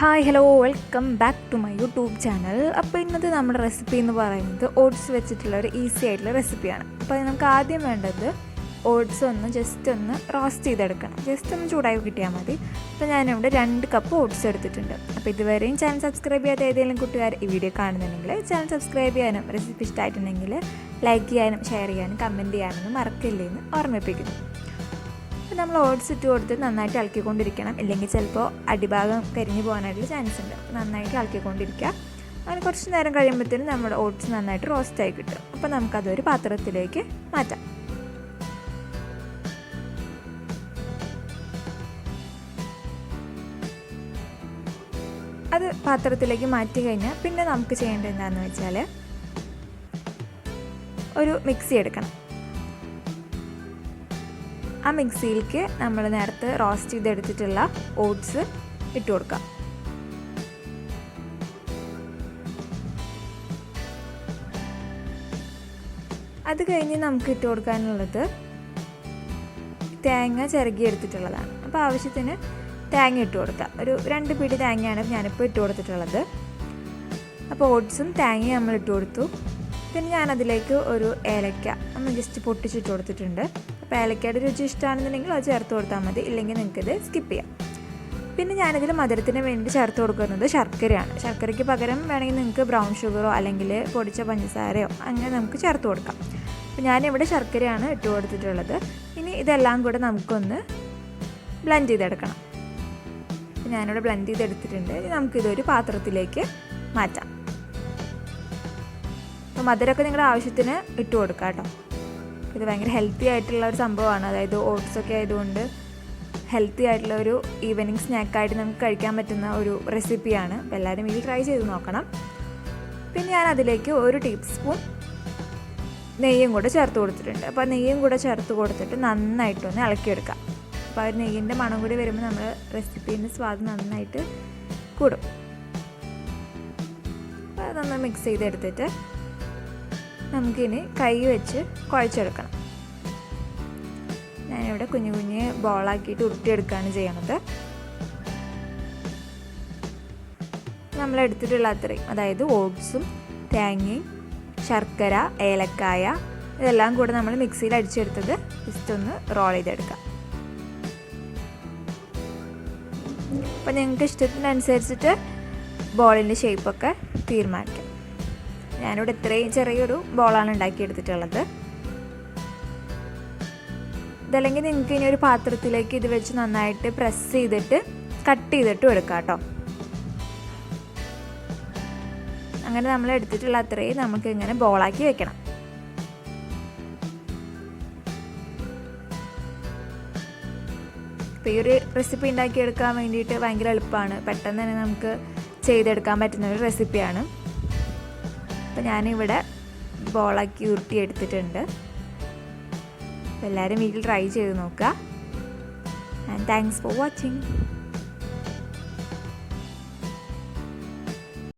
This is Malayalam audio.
Hi hello welcome back to my YouTube channel. അപ്പോൾ ഇന്നത്തെ നമ്മുടെ റെസിപ്പി എന്ന് പറയുന്നത് ഓട്സ് വെച്ചിട്ടുള്ള ഒരു ഈസി ആയിട്ടുള്ള റെസിപ്പിയാണ്. അപ്പോൾ നമുക്ക് ആദ്യം വേണ്ടത് ഓട്സ് ജസ്റ്റ് ഒന്ന് റോസ്റ്റ് ചെയ്തെടുക്കണം. ജസ്റ്റ് ഒന്ന് ചൂടായി കിട്ടിയാൽ മതി. അപ്പോൾ ഞാനിവിടെ 2 കപ്പ് ഓട്സ് എടുത്തിട്ടുണ്ട്. അപ്പോൾ ഇതുവരെയും ചാനൽ സബ്സ്ക്രൈബ് ചെയ്യാത്ത ഏതെങ്കിലും കൂട്ടുകാർ ഈ വീഡിയോ കാണുന്നുണ്ടെങ്കിൽ ചാനൽ സബ്സ്ക്രൈബ് ചെയ്യാനും റെസിപ്പി ഇഷ്ടമായിട്ടുണ്ടെങ്കിൽ ലൈക്ക് ചെയ്യാനും ഷെയർ ചെയ്യാനും കമൻറ്റ് ചെയ്യാനൊന്നും മറക്കില്ലെന്ന് ഓർമ്മിപ്പിക്കുന്നു. അപ്പോൾ നമ്മൾ ഓട്സ് ഇട്ട് കൊടുത്ത് നന്നായിട്ട് ഇളക്കിക്കൊണ്ടിരിക്കണം, ഇല്ലെങ്കിൽ ചിലപ്പോൾ അടിഭാഗം കരിഞ്ഞു പോകാനായിട്ടുള്ള ചാൻസ് ഉണ്ട്. അപ്പോൾ നന്നായിട്ട് ഇളക്കിക്കൊണ്ടിരിക്കുക. അങ്ങനെ കുറച്ച് നേരം കഴിയുമ്പോഴത്തേനും നമ്മുടെ ഓട്സ് നന്നായിട്ട് റോസ്റ്റായി കിട്ടും. അപ്പോൾ നമുക്കതൊരു പാത്രത്തിലേക്ക് മാറ്റാം. അത് പാത്രത്തിലേക്ക് മാറ്റി കഴിഞ്ഞാൽ പിന്നെ നമുക്ക് ചെയ്യേണ്ടത് എന്താണെന്ന് വെച്ചാൽ ഒരു മിക്സി എടുക്കണം. ആ മിക്സിയിലേക്ക് നമ്മൾ നേരത്തെ റോസ്റ്റ് ചെയ്തെടുത്തിട്ടുള്ള ഓട്സ് ഇട്ട് കൊടുക്കാം. അത് കഴിഞ്ഞ് നമുക്ക് ഇട്ട് കൊടുക്കാനുള്ളത് തേങ്ങ ചിരകി എടുത്തിട്ടുള്ളതാണ്. അപ്പോൾ ആവശ്യത്തിന് തേങ്ങ ഇട്ട് കൊടുക്കാം. ഒരു 2 പിടി തേങ്ങയാണ് ഞാനിപ്പോൾ ഇട്ട് കൊടുത്തിട്ടുള്ളത്. അപ്പോൾ ഓട്സും തേങ്ങയും നമ്മൾ ഇട്ട് കൊടുത്തു. പിന്നെ ഞാനതിലേക്ക് ഒരു ഏലക്ക ജസ്റ്റ് പൊട്ടിച്ചിട്ട് കൊടുത്തിട്ടുണ്ട്. അപ്പോൾ ഏലക്കയുടെ രുചി ഇഷ്ടമാണെന്നുണ്ടെങ്കിൽ അത് ചേർത്ത് കൊടുത്താൽ മതി, ഇല്ലെങ്കിൽ നിങ്ങൾക്കിത് സ്കിപ്പ് ചെയ്യാം. പിന്നെ ഞാനിതിൽ മധുരത്തിന് വേണ്ടി ചേർത്ത് കൊടുക്കുന്നത് ശർക്കരയാണ്. ശർക്കരയ്ക്ക് പകരം വേണമെങ്കിൽ നിങ്ങൾക്ക് ബ്രൗൺ ഷുഗറോ അല്ലെങ്കിൽ പൊടിച്ച പഞ്ചസാരയോ അങ്ങനെ നമുക്ക് ചേർത്ത് കൊടുക്കാം. അപ്പോൾ ഞാനിവിടെ ശർക്കരയാണ് ഇട്ട് കൊടുത്തിട്ടുള്ളത്. ഇനി ഇതെല്ലാം കൂടെ നമുക്കൊന്ന് ബ്ലെൻഡ് ചെയ്തെടുക്കണം. അപ്പോൾ ഞാനിവിടെ ബ്ലെൻഡ് ചെയ്തെടുത്തിട്ടുണ്ട്. ഇനി നമുക്കിതൊരു പാത്രത്തിലേക്ക് മാറ്റാം. അപ്പോൾ മധുരമൊക്കെ നിങ്ങളുടെ ആവശ്യത്തിന് ഇട്ട് കൊടുക്കാം കേട്ടോ. ഇത് ഭയങ്കര ഹെൽത്തി ആയിട്ടുള്ള ഒരു സംഭവമാണ്. അതായത് ഓട്സൊക്കെ ആയതുകൊണ്ട് ഹെൽത്തി ആയിട്ടുള്ള ഒരു ഈവനിങ് സ്നാക്കായിട്ട് നമുക്ക് കഴിക്കാൻ പറ്റുന്ന ഒരു റെസിപ്പിയാണ്. അപ്പോൾ എല്ലാവരും ഇത് ട്രൈ ചെയ്ത് നോക്കണം. പിന്നെ ഞാൻ അതിലേക്ക് 1 ടീസ്പൂൺ നെയ്യും കൂടെ ചേർത്ത് കൊടുത്തിട്ടുണ്ട്. അപ്പോൾ നെയ്യും കൂടെ ചേർത്ത് കൊടുത്തിട്ട് നന്നായിട്ടൊന്ന് ഇളക്കിയെടുക്കാം. അപ്പോൾ ആ നെയ്യിൻ്റെ മണം കൂടി വരുമ്പോൾ നമ്മുടെ റെസിപ്പീൻ്റെ സ്വാദ് നന്നായിട്ട് കൂടും. അപ്പോൾ അതൊന്ന് മിക്സ് ചെയ്തെടുത്തിട്ട് നമുക്കിനി കൈ വെച്ച് കുഴച്ചെടുക്കണം. ഞാനിവിടെ കുഞ്ഞു കുഞ്ഞ് ബോളാക്കിയിട്ട് ഉരുട്ടിയെടുക്കുകയാണ് ചെയ്യണത്. നമ്മളെടുത്തിട്ടുള്ള അത്രയും, അതായത് ഓട്സും തേങ്ങയും ശർക്കര ഏലക്കായ ഇതെല്ലാം കൂടെ നമ്മൾ മിക്സിയിൽ അടിച്ചെടുത്തത് ജസ്റ്റ് ഒന്ന് റോൾ ചെയ്തെടുക്കാം. അപ്പോൾ നിങ്ങൾക്ക് ഇഷ്ടത്തിനനുസരിച്ചിട്ട് ബോളിൻ്റെ ഷേപ്പൊക്കെ തീരുമാനിക്കാം. ഞാനിവിടെ ഇത്രയും ചെറിയൊരു ബോളാണ് ഉണ്ടാക്കിയെടുത്തിട്ടുള്ളത്. ഇതല്ലെങ്കിൽ നിങ്ങൾക്ക് ഇനി ഒരു പാത്രത്തിലേക്ക് ഇത് വെച്ച് നന്നായിട്ട് പ്രസ് ചെയ്തിട്ട് കട്ട് ചെയ്തിട്ടും എടുക്കാം കേട്ടോ. അങ്ങനെ നമ്മൾ എടുത്തിട്ടുള്ള അത്രയും നമുക്ക് ഇങ്ങനെ ബോളാക്കി വെക്കണം. ഇപ്പോൾ ഈ ഒരു റെസിപ്പി ഉണ്ടാക്കിയെടുക്കാൻ വേണ്ടിയിട്ട് ഭയങ്കര എളുപ്പമാണ്. പെട്ടെന്ന് തന്നെ നമുക്ക് ചെയ്തെടുക്കാൻ പറ്റുന്ന ഒരു റെസിപ്പിയാണ്. അപ്പോൾ ഞാനിവിടെ ബോളാക്കി ഉരുട്ടി എടുത്തിട്ടുണ്ട്. അപ്പോൾ എല്ലാവരും വീട്ടിൽ ട്രൈ ചെയ്ത് നോക്കുക. And thanks for watching.